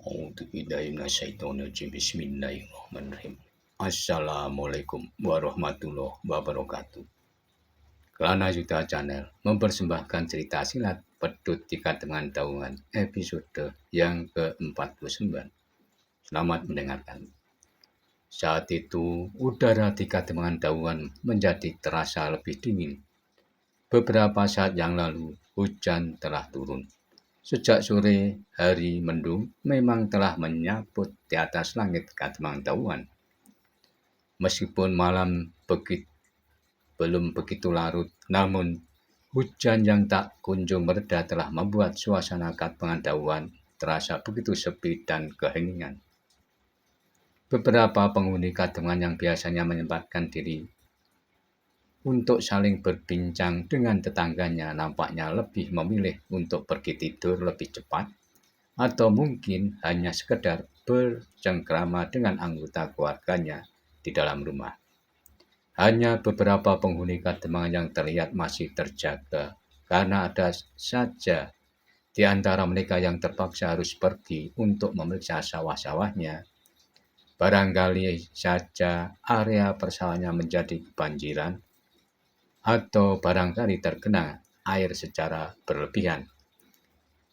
A'udzubillahiminasyaitonirrajim. Bismillahirrahmanirrahim. Assalamualaikum warahmatullahi wabarakatuh. Kelana Yuta Channel mempersembahkan cerita silat Pedut di Katemangan Daungan episode yang ke-49. Selamat mendengarkan. Saat itu, udara di Katemangan Daungan menjadi terasa lebih dingin. Beberapa saat yang lalu, hujan telah turun. Sejak sore, hari mendung memang telah menyaput di atas langit Katemangan Daungan. Meskipun malam belum begitu larut, namun hujan yang tak kunjung mereda telah membuat suasana Katemangan Daungan terasa begitu sepi dan keheningan. Beberapa penghuni Katemangan yang biasanya menyempatkan diri untuk saling berbincang dengan tetangganya nampaknya lebih memilih untuk pergi tidur lebih cepat atau mungkin hanya sekedar bercengkrama dengan anggota keluarganya di dalam rumah. Hanya beberapa penghuni Katemangan yang terlihat masih terjaga karena ada saja di antara mereka yang terpaksa harus pergi untuk memeriksa sawah-sawahnya. Barangkali saja area persawahannya menjadi kebanjiran atau barangkali terkena air secara berlebihan.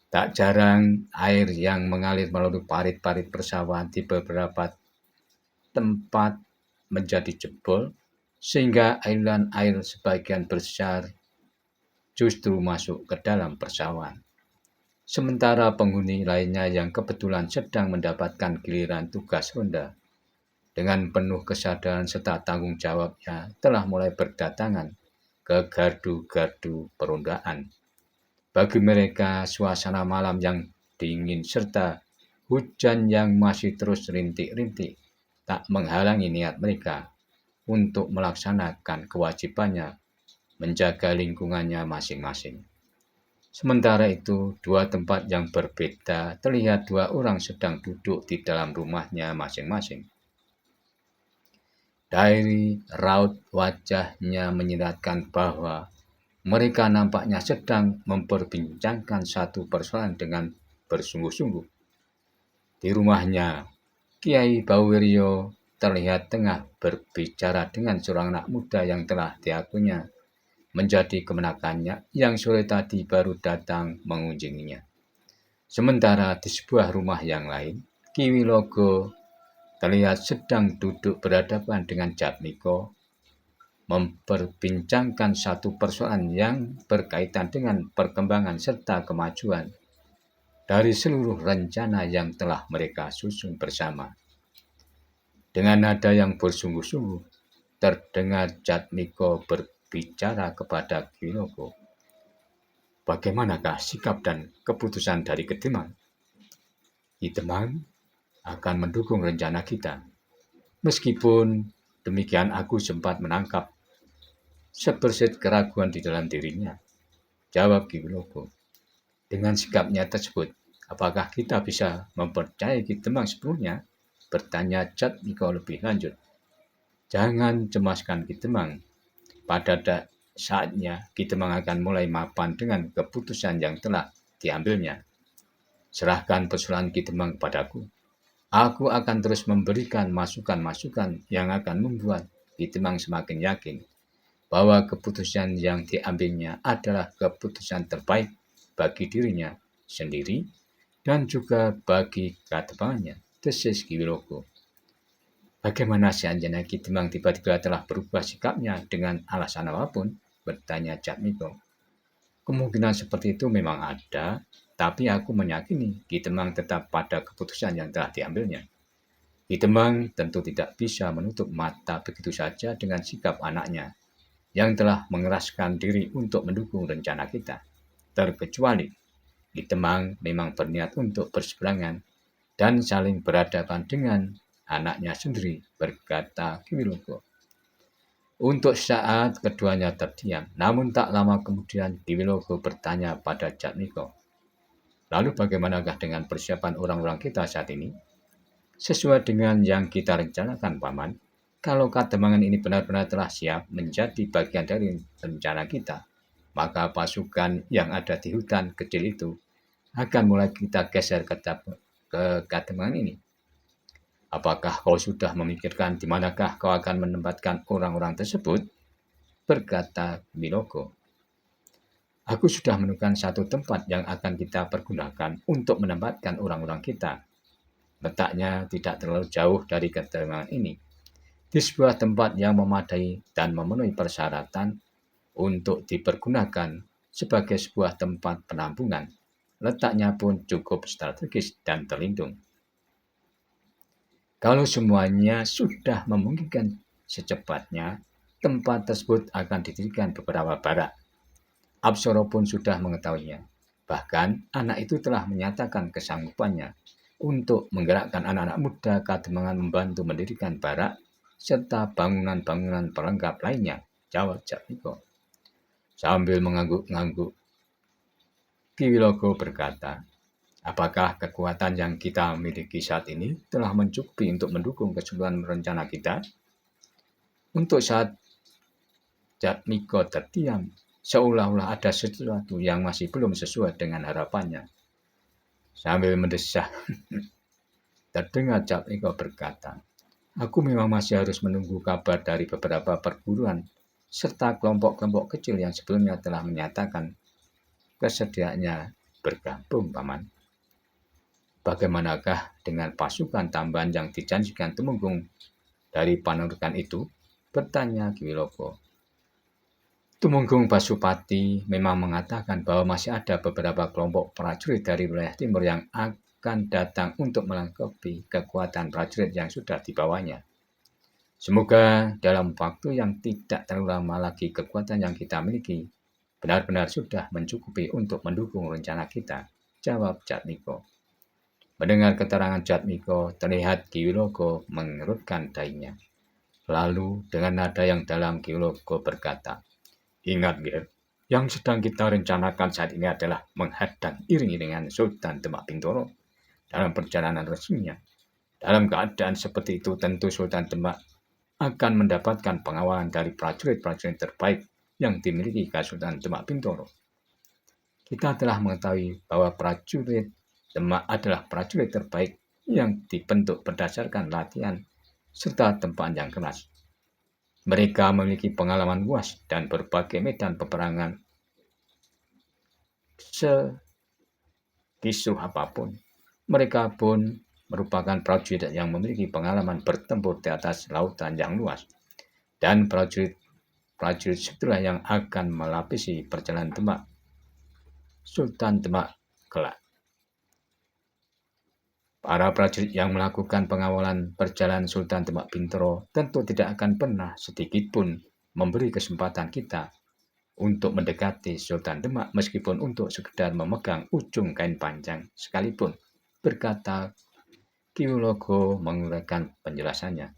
Tak jarang air yang mengalir melalui parit-parit persawahan di beberapa tempat menjadi jebol, sehingga aliran air sebagian besar justru masuk ke dalam persawahan. Sementara penghuni lainnya yang kebetulan sedang mendapatkan giliran tugas ronda, dengan penuh kesadaran serta tanggung jawabnya telah mulai berdatangan ke gardu-gardu perondaan. Bagi mereka, suasana malam yang dingin serta hujan yang masih terus rintik-rintik tak menghalangi niat mereka untuk melaksanakan kewajibannya menjaga lingkungannya masing-masing. Sementara itu, dua tempat yang berbeda terlihat dua orang sedang duduk di dalam rumahnya masing-masing. Dari raut wajahnya menyiratkan bahwa mereka nampaknya sedang memperbincangkan satu persoalan dengan bersungguh-sungguh. Di rumahnya, Kiai Bauwiryo terlihat tengah berbicara dengan seorang anak muda yang telah diakuinya menjadi kemenakannya yang sore tadi baru datang mengunjunginya. Sementara di sebuah rumah yang lain, Ki Wilogo terlihat sedang duduk berhadapan dengan Jatmiko, memperbincangkan satu persoalan yang berkaitan dengan perkembangan serta kemajuan dari seluruh rencana yang telah mereka susun bersama. Dengan nada yang bersungguh-sungguh, terdengar Jatmiko berbicara kepada Ki Wilogo. Bagaimanakah sikap dan keputusan dari Kedemang? Ki Demang akan mendukung rencana kita. Meskipun demikian aku sempat menangkap seberset keraguan di dalam dirinya. Jawab Ki Wilogo. Dengan sikapnya tersebut, apakah kita bisa mempercayai Ki Demang sepenuhnya? Bertanya Jatmiko lebih lanjut. Jangan cemaskan Ki Demang. Pada saatnya Ki Demang akan mulai mapan dengan keputusan yang telah diambilnya. Serahkan persoalan Ki Demang kepadaku. Aku akan terus memberikan masukan-masukan yang akan membuat Ki Demang semakin yakin bahwa keputusan yang diambilnya adalah keputusan terbaik bagi dirinya sendiri dan juga bagi Katemangannya. Desis Ki Wilogo. Bagaimana seandainya Ki Demang tiba-tiba telah berubah sikapnya dengan alasan apapun? Bertanya Jatmiko. Kemungkinan seperti itu memang ada, tapi aku meyakini Ki Demang tetap pada keputusan yang telah diambilnya. Ki Demang tentu tidak bisa menutup mata begitu saja dengan sikap anaknya yang telah mengeraskan diri untuk mendukung rencana kita. Terkecuali Ki Demang memang berniat untuk berseberangan dan saling berhadapan dengan anaknya sendiri, berkata Ki Wilogo. Untuk saat keduanya terdiam, namun tak lama kemudian Ki Wilogo bertanya pada Jatmiko. Lalu bagaimanakah dengan persiapan orang-orang kita saat ini? Sesuai dengan yang kita rencanakan, Paman, kalau Katemangan ini benar-benar telah siap menjadi bagian dari rencana kita, maka pasukan yang ada di hutan kecil itu akan mulai kita geser ke kekademangan ini? Apakah kau sudah memikirkan di manakah kau akan menempatkan orang-orang tersebut? Berkata Biloko. Aku sudah menemukan satu tempat yang akan kita pergunakan untuk menempatkan orang-orang kita. Letaknya tidak terlalu jauh dari kekademangan ini. Di sebuah tempat yang memadai dan memenuhi persyaratan untuk dipergunakan sebagai sebuah tempat penampungan. Letaknya pun cukup strategis dan terlindung. Kalau semuanya sudah memungkinkan secepatnya, tempat tersebut akan didirikan beberapa barak. Apsara pun sudah mengetahuinya. Bahkan anak itu telah menyatakan kesanggupannya untuk menggerakkan anak-anak muda kademangan membantu mendirikan barak serta bangunan-bangunan pelengkap lainnya, jawab Jatmiko. Sambil mengangguk-angguk, Ki Wilogo berkata, apakah kekuatan yang kita miliki saat ini telah mencukupi untuk mendukung keseluruhan rencana kita? Untuk saat Jatmiko terdiam, seolah-olah ada sesuatu yang masih belum sesuai dengan harapannya. Sambil mendesah, terdengar Jatmiko berkata, aku memang masih harus menunggu kabar dari beberapa perguruan serta kelompok-kelompok kecil yang sebelumnya telah menyatakan kesediaannya bergabung, Paman. Bagaimanakah dengan pasukan tambahan yang dijanjikan Tumenggung dari Panerukan itu? Bertanya Ki Wilogo. Tumenggung Pasupati memang mengatakan bahwa masih ada beberapa kelompok prajurit dari wilayah timur yang akan datang untuk melengkapi kekuatan prajurit yang sudah dibawanya. Semoga dalam waktu yang tidak terlalu lama lagi kekuatan yang kita miliki benar-benar sudah mencukupi untuk mendukung rencana kita, jawab Jatmiko. Mendengar keterangan Jatmiko, terlihat Ki Wilogo mengerutkan dahinya. Lalu dengan nada yang dalam Ki Wilogo berkata, ingat Ger, yang sedang kita rencanakan saat ini adalah menghadang iring-iringan Sultan Demak Bintoro dalam perjalanan resminya. Dalam keadaan seperti itu tentu Sultan Demak akan mendapatkan pengawalan dari prajurit-prajurit terbaik yang dimiliki Kesultanan Demak Bintoro. Kita telah mengetahui bahwa prajurit Demak adalah prajurit terbaik yang dibentuk berdasarkan latihan serta tempaan yang keras. Mereka memiliki pengalaman luas dan berbagai medan peperangan sekisruh apapun. Mereka pun merupakan prajurit yang memiliki pengalaman bertempur di atas lautan yang luas. Dan prajurit situlah yang akan melapisi perjalanan Demak Sultan Demak kelak. Para prajurit yang melakukan pengawalan perjalanan Sultan Demak Bintoro tentu tidak akan pernah sedikit pun memberi kesempatan kita untuk mendekati Sultan Demak meskipun untuk sekedar memegang ujung kain panjang sekalipun, berkata Ki Wilogo menguraikan penjelasannya.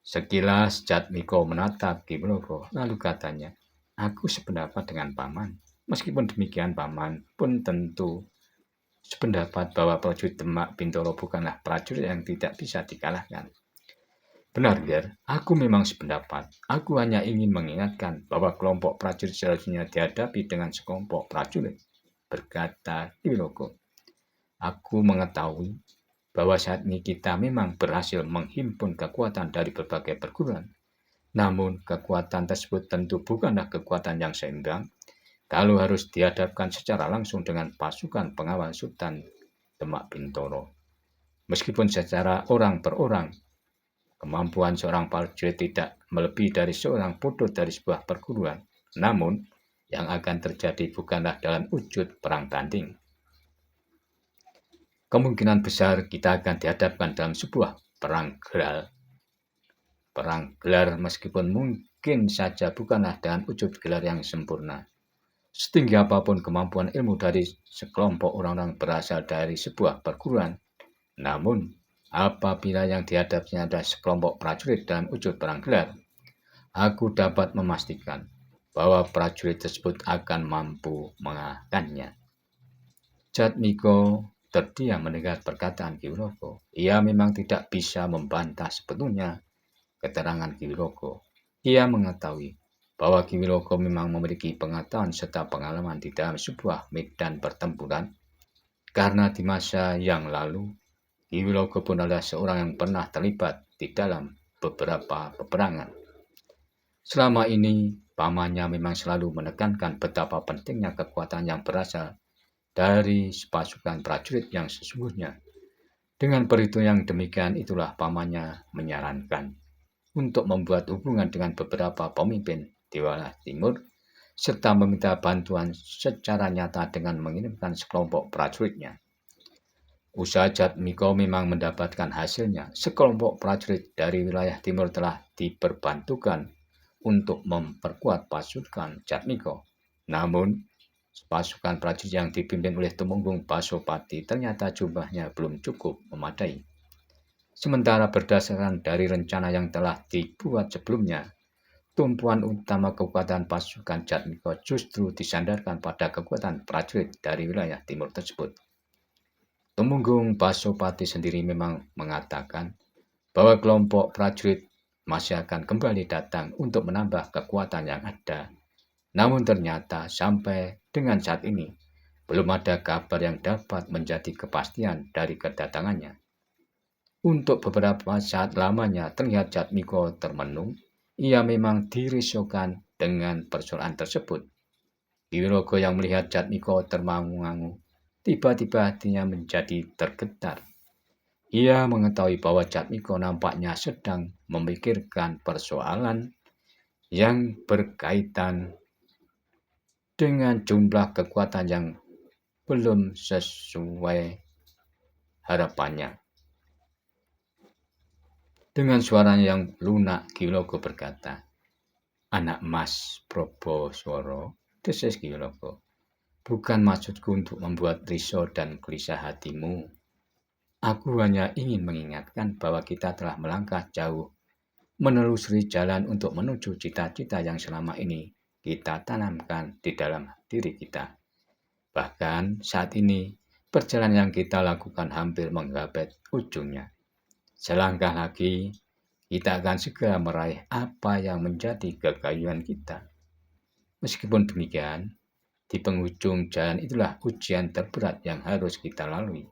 Sekilas Jatmiko menatap Ki Wilogo, lalu katanya, aku sependapat dengan Paman. Meskipun demikian, Paman pun tentu sependapat bahwa prajurit Demak Bintoro bukanlah prajurit yang tidak bisa dikalahkan. Benar, Ger, aku memang sependapat. Aku hanya ingin mengingatkan bahwa kelompok prajurit seharusnya dihadapi dengan sekelompok prajurit, berkata Ki Wilogo. Aku mengetahui bahwa saat ini kita memang berhasil menghimpun kekuatan dari berbagai perguruan. Namun, kekuatan tersebut tentu bukanlah kekuatan yang seimbang kalau harus dihadapkan secara langsung dengan pasukan pengawal Sultan Demak Bintoro. Meskipun secara orang per orang, kemampuan seorang prajurit tidak melebihi dari seorang bodoh dari sebuah perguruan. Namun, yang akan terjadi bukanlah dalam wujud perang tanding. Kemungkinan besar kita akan dihadapkan dalam sebuah perang gelar. Perang gelar meskipun mungkin saja bukanlah dengan wujud gelar yang sempurna. Setinggi apapun kemampuan ilmu dari sekelompok orang-orang berasal dari sebuah perguruan, namun apabila yang dihadapinya adalah sekelompok prajurit dalam wujud perang gelar, aku dapat memastikan bahwa prajurit tersebut akan mampu mengalahkannya. Jatmiko terdiam mendengar perkataan Ki Wilogo. Ia memang tidak bisa membantah sepenuhnya keterangan Ki Wilogo. Ia mengetahui bahwa Ki Wilogo memang memiliki pengetahuan serta pengalaman di dalam sebuah medan pertempuran. Karena di masa yang lalu, Ki Wilogo pun adalah seorang yang pernah terlibat di dalam beberapa peperangan. Selama ini, pamannya memang selalu menekankan betapa pentingnya kekuatan yang berasal dari pasukan prajurit yang sesungguhnya. Dengan perhitungan yang demikian itulah pamannya menyarankan untuk membuat hubungan dengan beberapa pemimpin di wilayah timur serta meminta bantuan secara nyata dengan mengirimkan sekelompok prajuritnya. Usaha Jatmiko memang mendapatkan hasilnya. Sekelompok prajurit dari wilayah timur telah diperbantukan untuk memperkuat pasukan Jatmiko. Namun, pasukan prajurit yang dipimpin oleh Tumenggung Pasopati ternyata jumlahnya belum cukup memadai. Sementara berdasarkan dari rencana yang telah dibuat sebelumnya, tumpuan utama kekuatan pasukan Jatmiko justru disandarkan pada kekuatan prajurit dari wilayah timur tersebut. Tumenggung Pasopati sendiri memang mengatakan bahwa kelompok prajurit masih akan kembali datang untuk menambah kekuatan yang ada. Namun ternyata sampai dengan saat ini belum ada kabar yang dapat menjadi kepastian dari kedatangannya. Untuk beberapa saat lamanya terlihat Jatmiko termenung. Ia memang dirisaukan dengan persoalan tersebut. Ki Wilogo yang melihat Jatmiko termangu-mangu, tiba-tiba hatinya menjadi tergetar. Ia mengetahui bahwa Jatmiko nampaknya sedang memikirkan persoalan yang berkaitan dengan jumlah kekuatan yang belum sesuai harapannya. Dengan suara yang lunak, Ki Wilogo berkata, "Anak Mas Probosworo, desis Ki Wilogo, bukan maksudku untuk membuat risau dan gelisah hatimu. Aku hanya ingin mengingatkan bahwa kita telah melangkah jauh menelusuri jalan untuk menuju cita-cita yang selama ini kita tanamkan di dalam diri kita. Bahkan saat ini, perjalanan yang kita lakukan hampir menggapai ujungnya. Selangkah lagi, kita akan segera meraih apa yang menjadi kegayuhan kita. Meskipun demikian, di penghujung jalan itulah ujian terberat yang harus kita lalui.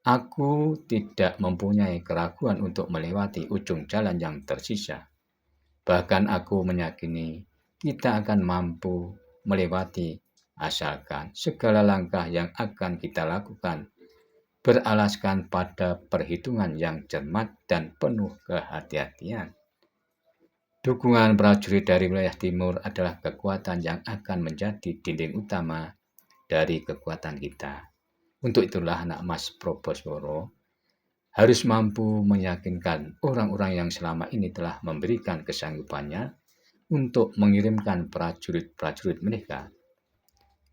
Aku tidak mempunyai keraguan untuk melewati ujung jalan yang tersisa. Bahkan aku meyakini kita akan mampu melewati asalkan segala langkah yang akan kita lakukan beralaskan pada perhitungan yang cermat dan penuh kehati-hatian. Dukungan prajurit dari wilayah timur adalah kekuatan yang akan menjadi dinding utama dari kekuatan kita. Untuk itulah anak Mas Probosworo harus mampu meyakinkan orang-orang yang selama ini telah memberikan kesanggupannya untuk mengirimkan prajurit-prajurit mereka.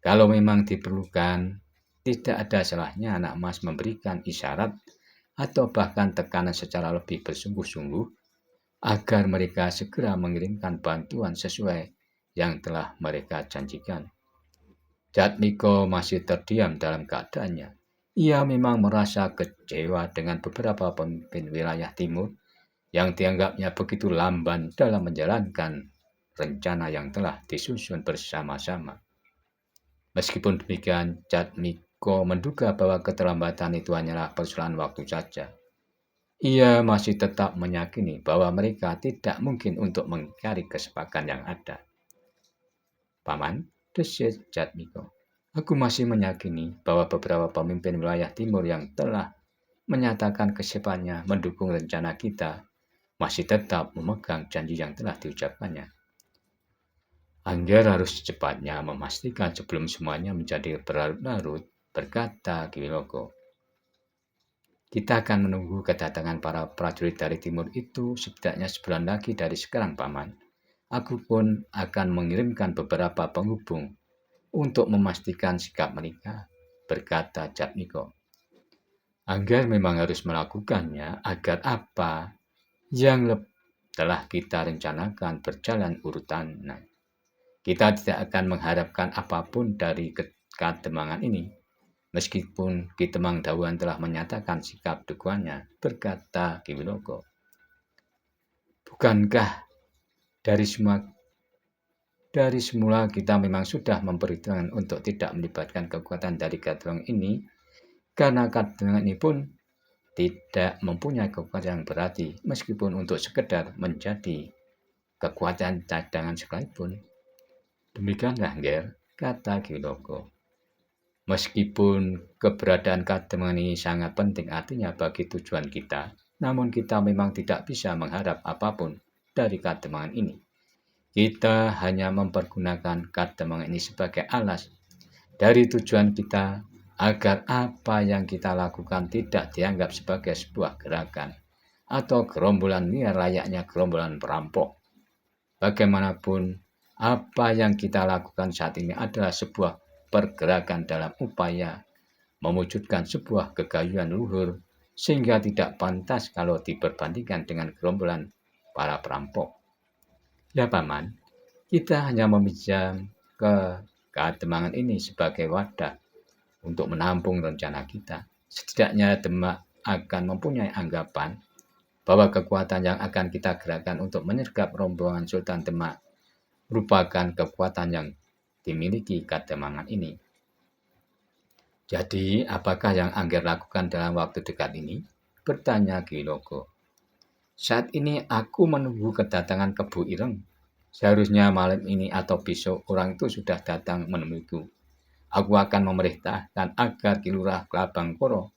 Kalau memang diperlukan, tidak ada salahnya anak Mas memberikan isyarat atau bahkan tekanan secara lebih bersungguh-sungguh agar mereka segera mengirimkan bantuan sesuai yang telah mereka janjikan. Jatmiko masih terdiam dalam keadaannya. Ia memang merasa kecewa dengan beberapa pemimpin wilayah timur yang dianggapnya begitu lamban dalam menjalankan rencana yang telah disusun bersama-sama. Meskipun demikian, Jatmiko menduga bahwa keterlambatan itu hanyalah persoalan waktu saja. Ia masih tetap meyakini bahwa mereka tidak mungkin untuk mengingkari kesepakatan yang ada. Paman, desis Jatmiko, aku masih meyakini bahwa beberapa pemimpin wilayah timur yang telah menyatakan kesiapannya mendukung rencana kita masih tetap memegang janji yang telah diucapkannya. Angger harus secepatnya memastikan sebelum semuanya menjadi berlarut-larut, berkata Ki Wilogo. Kita akan menunggu kedatangan para prajurit dari timur itu setidaknya sebulan lagi dari sekarang, Paman. Aku pun akan mengirimkan beberapa penghubung untuk memastikan sikap mereka, berkata Jatmiko. Angger memang harus melakukannya agar apa yang telah kita rencanakan berjalan urutan. Kita tidak akan mengharapkan apapun dari kademangan ini, meskipun Ki Temang Dawuhan telah menyatakan sikap dukungannya, berkata Ki Wilogo. Bukankah dari semula kita memang sudah memperhitungkan untuk tidak melibatkan kekuatan dari kademangan ini karena kademangan ini pun tidak mempunyai kekuatan yang berarti meskipun untuk sekedar menjadi kekuatan cadangan sekalipun. Demikianlah Nger, kata Ki Wilogo. Meskipun keberadaan kademangan ini sangat penting artinya bagi tujuan kita, namun kita memang tidak bisa mengharap apapun dari kademangan ini. Kita hanya mempergunakan kademangan ini sebagai alas dari tujuan kita agar apa yang kita lakukan tidak dianggap sebagai sebuah gerakan atau gerombolan liar layaknya gerombolan perampok. Bagaimanapun, apa yang kita lakukan saat ini adalah sebuah pergerakan dalam upaya mewujudkan sebuah kegayuhan luhur sehingga tidak pantas kalau diperbandingkan dengan gerombolan para perampok. Ya Paman, kita hanya meminjam ke kademangan ini sebagai wadah untuk menampung rencana kita. Setidaknya Demak akan mempunyai anggapan bahwa kekuatan yang akan kita gerakkan untuk menyergap rombongan Sultan Demak merupakan kekuatan yang dimiliki kademangan ini. Jadi, apakah yang Angger lakukan dalam waktu dekat ini? Bertanya Ki Wilogo. Saat ini aku menunggu kedatangan Kebu Ireng. Seharusnya malam ini atau besok orang itu sudah datang menemuiku. Aku akan memerintahkan agar Ki Lurah Kelabang Koro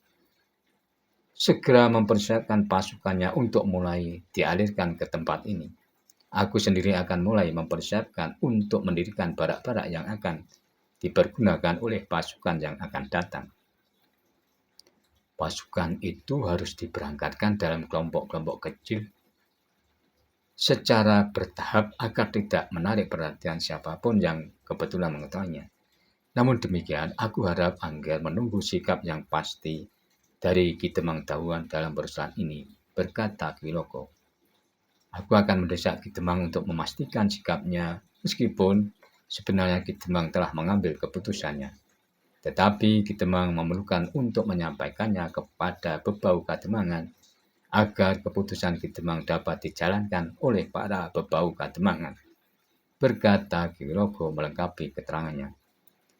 segera mempersiapkan pasukannya untuk mulai dialirkan ke tempat ini. Aku sendiri akan mulai mempersiapkan untuk mendirikan barak-barak yang akan dipergunakan oleh pasukan yang akan datang. Pasukan itu harus diberangkatkan dalam kelompok-kelompok kecil secara bertahap agar tidak menarik perhatian siapapun yang kebetulan mengetahuinya. Namun demikian, aku harap Angger menunggu sikap yang pasti dari Ki Demang Dahuan dalam perusahaan ini, berkata Ki Wilogo. Aku akan mendesak Ki Demang untuk memastikan sikapnya, meskipun sebenarnya Ki Demang telah mengambil keputusannya. Tetapi Ki Demang memerlukan untuk menyampaikannya kepada Bebau Kademangan, agar keputusan Ki Demang dapat dijalankan oleh para Bebau Kademangan, berkata Ki Wilogo melengkapi keterangannya.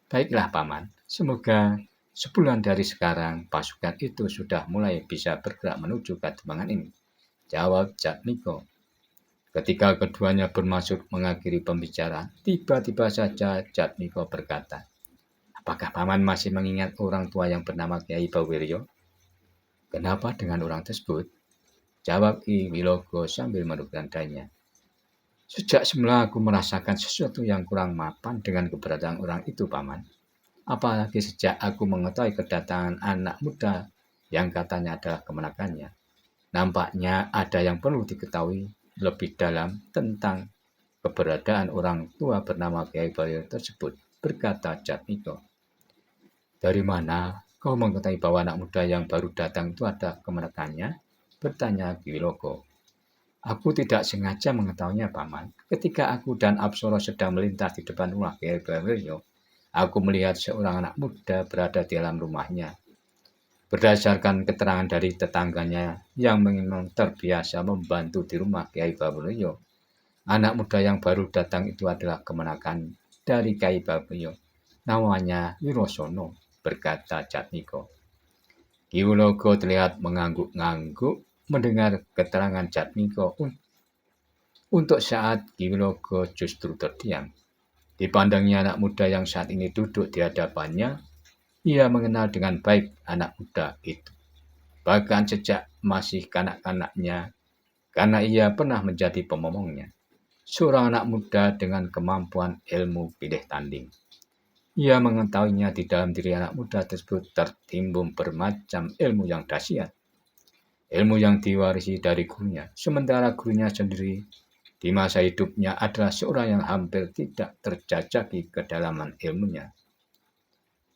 Baiklah Paman, semoga sebulan dari sekarang pasukan itu sudah mulai bisa bergerak menuju Kademangan ini, jawab Jatmiko. Ketika keduanya bermaksud mengakhiri pembicaraan, tiba-tiba saja Jatmiko berkata, apakah Paman masih mengingat orang tua yang bernama Kiai Bawiryo? Kenapa dengan orang tersebut? Jawab Ki Wilogo sambil menundukkan dahinya. Sejak semula aku merasakan sesuatu yang kurang mapan dengan keberadaan orang itu, Paman. Apalagi sejak aku mengetahui kedatangan anak muda yang katanya adalah kemenakannya. Nampaknya ada yang perlu diketahui lebih dalam tentang keberadaan orang tua bernama Kiai Bawiryo tersebut, berkata Jatmiko. Dari mana kau mengetahui bahwa anak muda yang baru datang itu ada kemenakannya? Bertanya Ki Wilogo. Aku tidak sengaja mengetahuinya, Paman. Ketika aku dan Apsoro sedang melintas di depan rumah Kiai Bawiryo, aku melihat seorang anak muda berada di dalam rumahnya. Berdasarkan keterangan dari tetangganya yang memang terbiasa membantu di rumah Kiai Bawiryo, anak muda yang baru datang itu adalah kemenakan dari Kiai Bawiryo. Namanya Wirosono, berkata Jatmiko. Ki Wilogo terlihat mengangguk-angguk mendengar keterangan Jatmiko. Untuk saat Ki Wilogo justru terdiam. Dipandangnya anak muda yang saat ini duduk di hadapannya, ia mengenal dengan baik anak muda itu. Bahkan sejak masih kanak-kanaknya, karena ia pernah menjadi pemomongnya. Seorang anak muda dengan kemampuan ilmu pilih tanding. Ia mengetahuinya di dalam diri anak muda tersebut tertimbun bermacam ilmu yang dahsyat. Ilmu yang diwarisi dari gurunya, sementara gurunya sendiri di masa hidupnya adalah seorang yang hampir tidak terjajaki kedalaman ilmunya.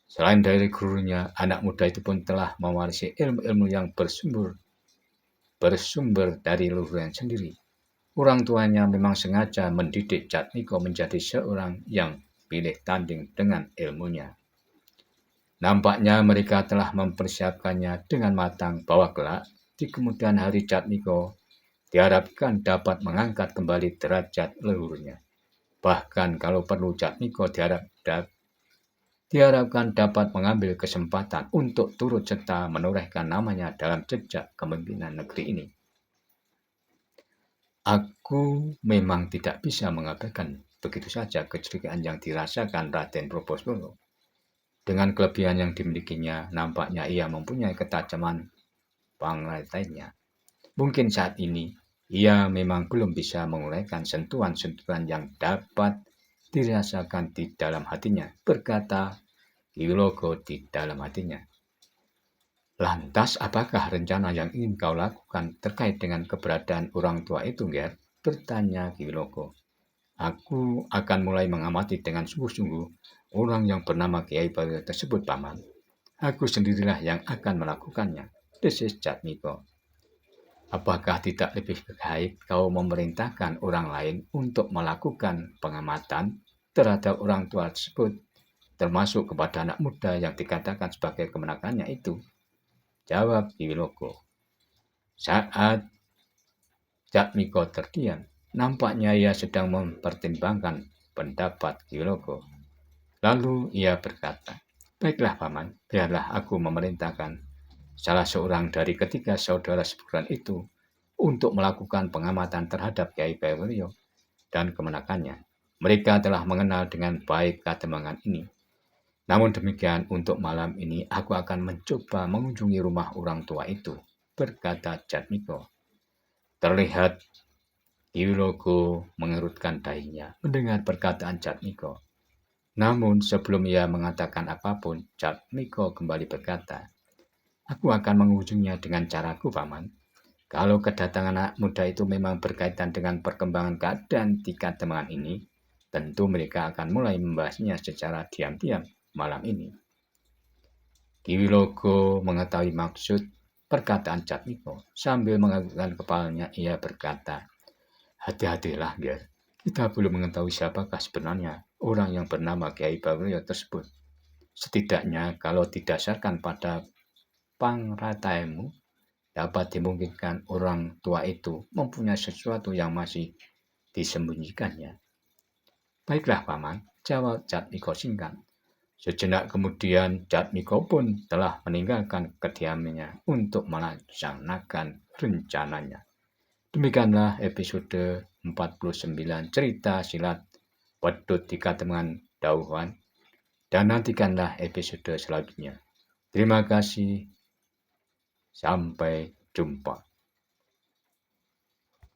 Selain dari gurunya, anak muda itu pun telah mewarisi ilmu-ilmu yang bersumber dari leluhurnya sendiri. Orang tuanya memang sengaja mendidik Jatmiko menjadi seorang yang pilih tanding dengan ilmunya. Nampaknya mereka telah mempersiapkannya dengan matang bahwa kelak di kemudian hari Jatmiko diharapkan dapat mengangkat kembali derajat leluhurnya. Bahkan kalau perlu Jatmiko diharapkan dapat mengambil kesempatan untuk turut serta menorehkan namanya dalam jejak kepemimpinan negeri ini. Aku memang tidak bisa mengabaikan begitu saja kecurigaan yang dirasakan Raden Probosmolo. Dengan kelebihan yang dimilikinya, nampaknya ia mempunyai ketajaman penglihatan. Mungkin saat ini ia memang belum bisa menguraikan sentuhan-sentuhan yang dapat dirasakan di dalam hatinya, berkata Kiwilogo di dalam hatinya. Lantas apakah rencana yang ingin kau lakukan terkait dengan keberadaan orang tua itu, Ger? Bertanya Kiwilogo. Aku akan mulai mengamati dengan sungguh-sungguh orang yang bernama Kiai Baru tersebut, Paman. Aku sendirilah yang akan melakukannya, desis Jatmiko. Apakah tidak lebih baik kau memerintahkan orang lain untuk melakukan pengamatan terhadap orang tua tersebut, termasuk kepada anak muda yang dikatakan sebagai kemenakannya itu? Jawab Kiwilogo. Saat Jatmiko terdiam, nampaknya ia sedang mempertimbangkan pendapat Kiwilogo. Lalu ia berkata, baiklah Paman, biarlah aku memerintahkan salah seorang dari ketiga saudara sepupuan itu untuk melakukan pengamatan terhadap Kiai Baworio dan kemenakannya. Mereka telah mengenal dengan baik kademangan ini. Namun demikian, untuk malam ini aku akan mencoba mengunjungi rumah orang tua itu, berkata Jatmiko. Terlihat Kiwilogo mengerutkan dahinya mendengar perkataan Jatmiko. Namun sebelum ia mengatakan apapun, Jatmiko kembali berkata, aku akan mengunjunginya dengan caraku, Paman. Kalau kedatangan anak muda itu memang berkaitan dengan perkembangan keadaan di kademangan ini, tentu mereka akan mulai membahasnya secara diam-diam malam ini. Kiwilogo mengetahui maksud perkataan Jatmiko. Sambil menganggukkan kepalanya, ia berkata, hati-hatilah, Ger. Kita belum mengetahui siapakah sebenarnya orang yang bernama Kiai Baworio tersebut. Setidaknya kalau didasarkan pada pangrataimu, dapat dimungkinkan orang tua itu mempunyai sesuatu yang masih disembunyikannya. Baiklah, Paman, jawab Jatmiko singkat. Sejenak kemudian Jatmiko pun telah meninggalkan kediamannya untuk melaksanakan rencananya. Demikianlah episode 49 cerita silat Pedut di Kademangan Dauhan, dan nantikanlah episode selanjutnya. Terima kasih, sampai jumpa.